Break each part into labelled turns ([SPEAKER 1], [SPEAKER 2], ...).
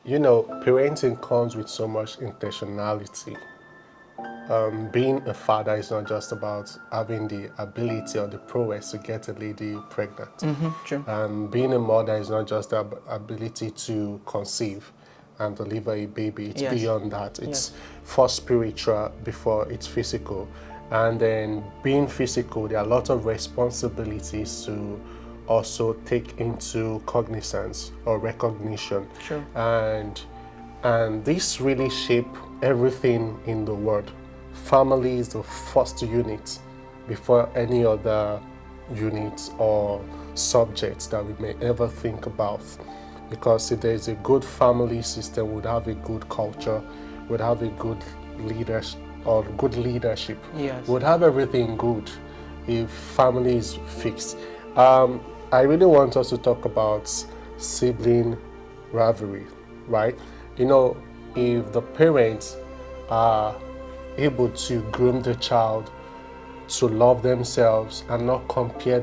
[SPEAKER 1] Parenting comes with so much intentionality. Being a father is not just about having the ability or the prowess to get a lady pregnant.
[SPEAKER 2] True.
[SPEAKER 1] Being a mother is not just the ability to conceive and deliver a baby. It's
[SPEAKER 2] Yes.
[SPEAKER 1] beyond that. It's
[SPEAKER 2] Yes.
[SPEAKER 1] first spiritual before it's physical. And then being physical, there are a lot of responsibilities to also take into cognizance or recognition.
[SPEAKER 2] Sure.
[SPEAKER 1] And this really shape everything in the world. Family is the first unit before any other units or subjects that we may ever think about. Because if there is a good family system, we'd have a good culture, we'd have a good leadership or good leadership.
[SPEAKER 2] Yes.
[SPEAKER 1] We'd have everything good if family is fixed. I really want us to talk about sibling rivalry, right? If the parents are able to groom the child to love themselves and not compare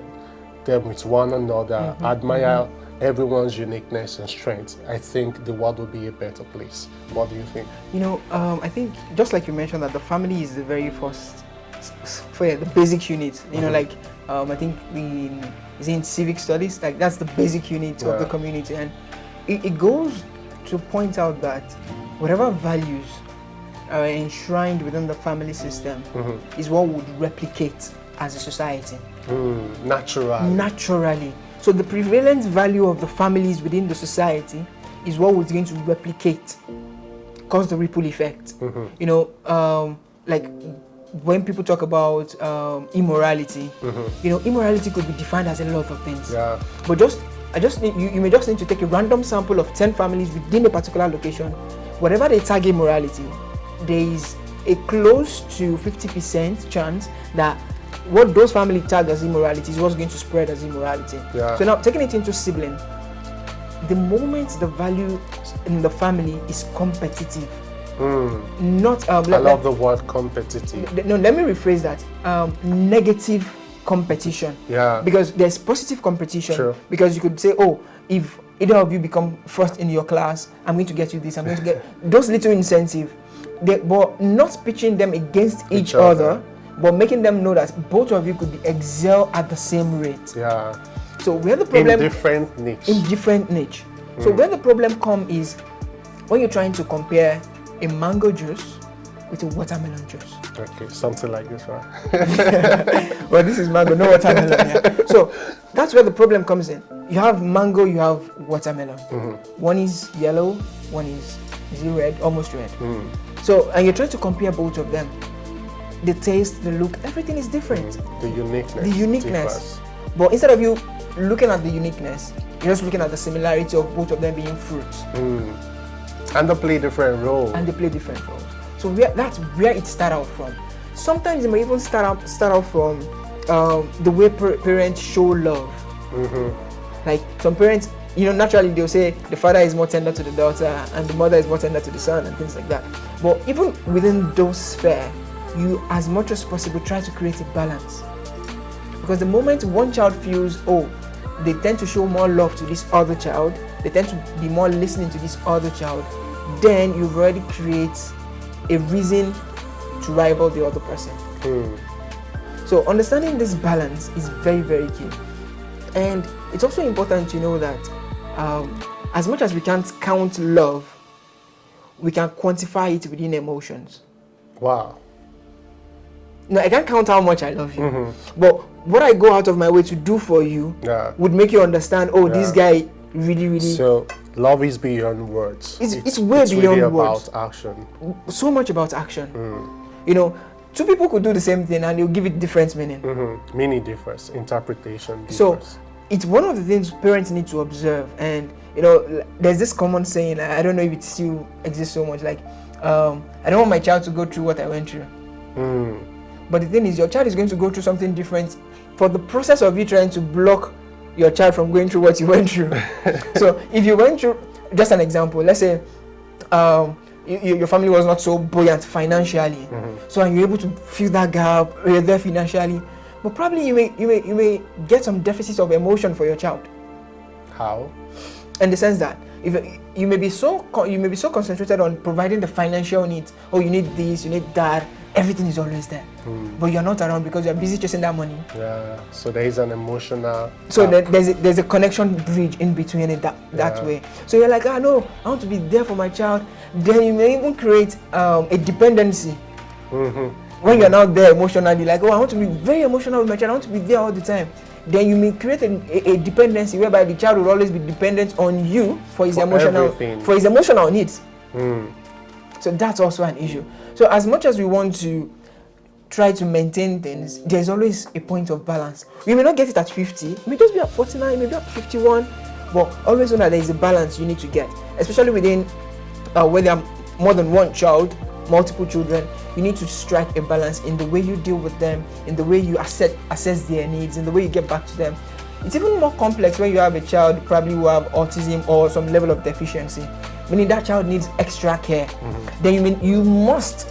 [SPEAKER 1] them with one another, admire everyone's uniqueness and strengths, I think the world will be a better place. What do you think?
[SPEAKER 2] I think just like you mentioned that the family is the very first, the basic unit. Like I think is in civic studies, like that's the basic unit of the community, and it goes to point out that whatever values are enshrined within the family system is what would replicate as a society. Naturally. So the prevalent value of the families within the society is what was going to replicate, cause the ripple effect. Like when people talk about immorality, immorality could be defined as a lot of things.
[SPEAKER 1] Yeah.
[SPEAKER 2] But you may just need to take a random sample of 10 families within a particular location. Whatever they tag immorality, there is a close to 50% chance that what those families tag as immorality is what's going to spread as immorality.
[SPEAKER 1] Yeah.
[SPEAKER 2] So now taking it into sibling, the moment the value in the family is competitive, not
[SPEAKER 1] I love the word competitive.
[SPEAKER 2] no, let me rephrase that. Negative competition.
[SPEAKER 1] Yeah.
[SPEAKER 2] Because there's positive competition.
[SPEAKER 1] True.
[SPEAKER 2] Because you could say, oh, if either of you become first in your class, I'm going to get you this, I'm going to get those little incentive. But not pitching them against each other, but making them know that both of you could excel at the same rate.
[SPEAKER 1] Yeah.
[SPEAKER 2] So where the problem
[SPEAKER 1] in different niche.
[SPEAKER 2] So where the problem comes is when you're trying to compare a mango juice with a watermelon juice.
[SPEAKER 1] Okay, something like this, right?
[SPEAKER 2] Well, this is mango, no watermelon. Yeah. So that's where the problem comes in. You have mango, you have watermelon. One is yellow, one is red, almost red. So, and you're trying to compare both of them. The taste, the look, everything is different.
[SPEAKER 1] The uniqueness.
[SPEAKER 2] Differs. But instead of you looking at the uniqueness, you're just looking at the similarity of both of them being fruits.
[SPEAKER 1] And they play different roles.
[SPEAKER 2] So that's where it starts out from. Sometimes it may even start out from the way parents show love. Like some parents, naturally they'll say the father is more tender to the daughter and the mother is more tender to the son and things like that. But even within those spheres, you, as much as possible, try to create a balance. Because the moment one child feels, they tend to show more love to this other child, they tend to be more listening to this other child, then you've already created a reason to rival the other person. So understanding this balance is very, very key. And it's also important to know that as much as we can't count love, we can quantify it within emotions.
[SPEAKER 1] Wow.
[SPEAKER 2] No, I can't count how much I love you. But what I go out of my way to do for you would make you understand, this guy really.
[SPEAKER 1] So love is beyond words.
[SPEAKER 2] It's way beyond
[SPEAKER 1] really
[SPEAKER 2] words.
[SPEAKER 1] About action.
[SPEAKER 2] So much about action. Two people could do the same thing and they'll give it different meaning.
[SPEAKER 1] Meaning differs, interpretation differs.
[SPEAKER 2] So it's one of the things parents need to observe. And there's this common saying, I don't know if it still exists so much, like I don't want my child to go through what I went through. But the thing is, your child is going to go through something different for the process of you trying to block your child from going through what you went through. So if you went through, just an example, let's say your family was not so buoyant financially, so you're able to fill that gap, you're there financially, but probably you may get some deficits of emotion for your child.
[SPEAKER 1] How?
[SPEAKER 2] In the sense that If you may be so concentrated on providing the financial needs, oh, you need this, you need that, everything is always there, but you're not around because you're busy chasing that money.
[SPEAKER 1] Yeah. So there is an emotional.
[SPEAKER 2] So there's a connection bridge in between it that way. So you're like, no, I want to be there for my child. Then you may even create a dependency. When you're not there emotionally, like, oh, I want to be very emotional with my child, I want to be there all the time. Then you may create a dependency whereby the child will always be dependent on you for his emotional needs. So that's also an issue. So as much as we want to try to maintain things, there's always a point of balance. We may not get it at 50, it may just be at 49, maybe at 51, but always know that there is a balance you need to get, especially within where there are more than one child, multiple children. You need to strike a balance in the way you deal with them, in the way you assess their needs, in the way you get back to them. It's even more complex when you have a child probably who have autism or some level of deficiency, meaning that child needs extra care. Then you must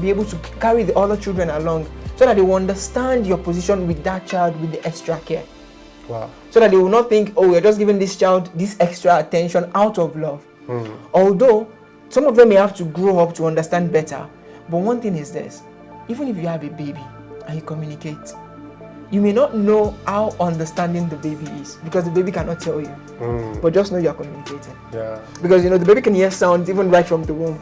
[SPEAKER 2] be able to carry the other children along so that they will understand your position with that child with the extra care.
[SPEAKER 1] Wow.
[SPEAKER 2] So that they will not think, oh, we're just giving this child this extra attention out of love. Although some of them may have to grow up to understand better. But one thing is this: even if you have a baby and you communicate, you may not know how understanding the baby is because the baby cannot tell you. But just know you are communicating.
[SPEAKER 1] Yeah.
[SPEAKER 2] Because the baby can hear sounds even right from the womb.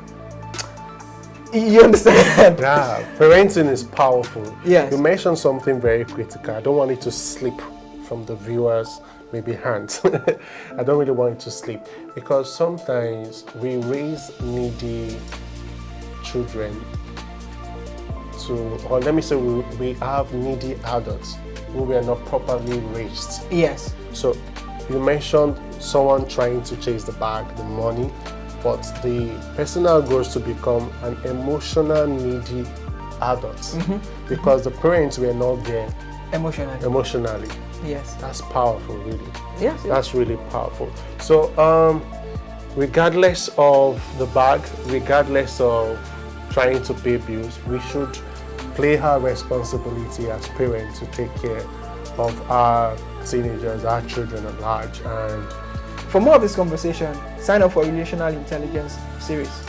[SPEAKER 2] You understand?
[SPEAKER 1] Yeah. Parenting is powerful.
[SPEAKER 2] Yes.
[SPEAKER 1] You mentioned something very critical. I don't want it to slip from the viewers' maybe hands. I don't really want it to slip because sometimes we raise needy children or let me say we have needy adults who were not properly raised.
[SPEAKER 2] Yes.
[SPEAKER 1] So you mentioned someone trying to chase the bag, the money, but the person now grows to become an emotional needy adult because the parents were not there emotionally.
[SPEAKER 2] Yes.
[SPEAKER 1] That's powerful, really.
[SPEAKER 2] Yes.
[SPEAKER 1] That's really powerful. So regardless of the bag, regardless of trying to pay bills, we should play our responsibility as parents to take care of our teenagers, our children at large. And
[SPEAKER 2] for more of this conversation, sign up for Relational Intelligence series.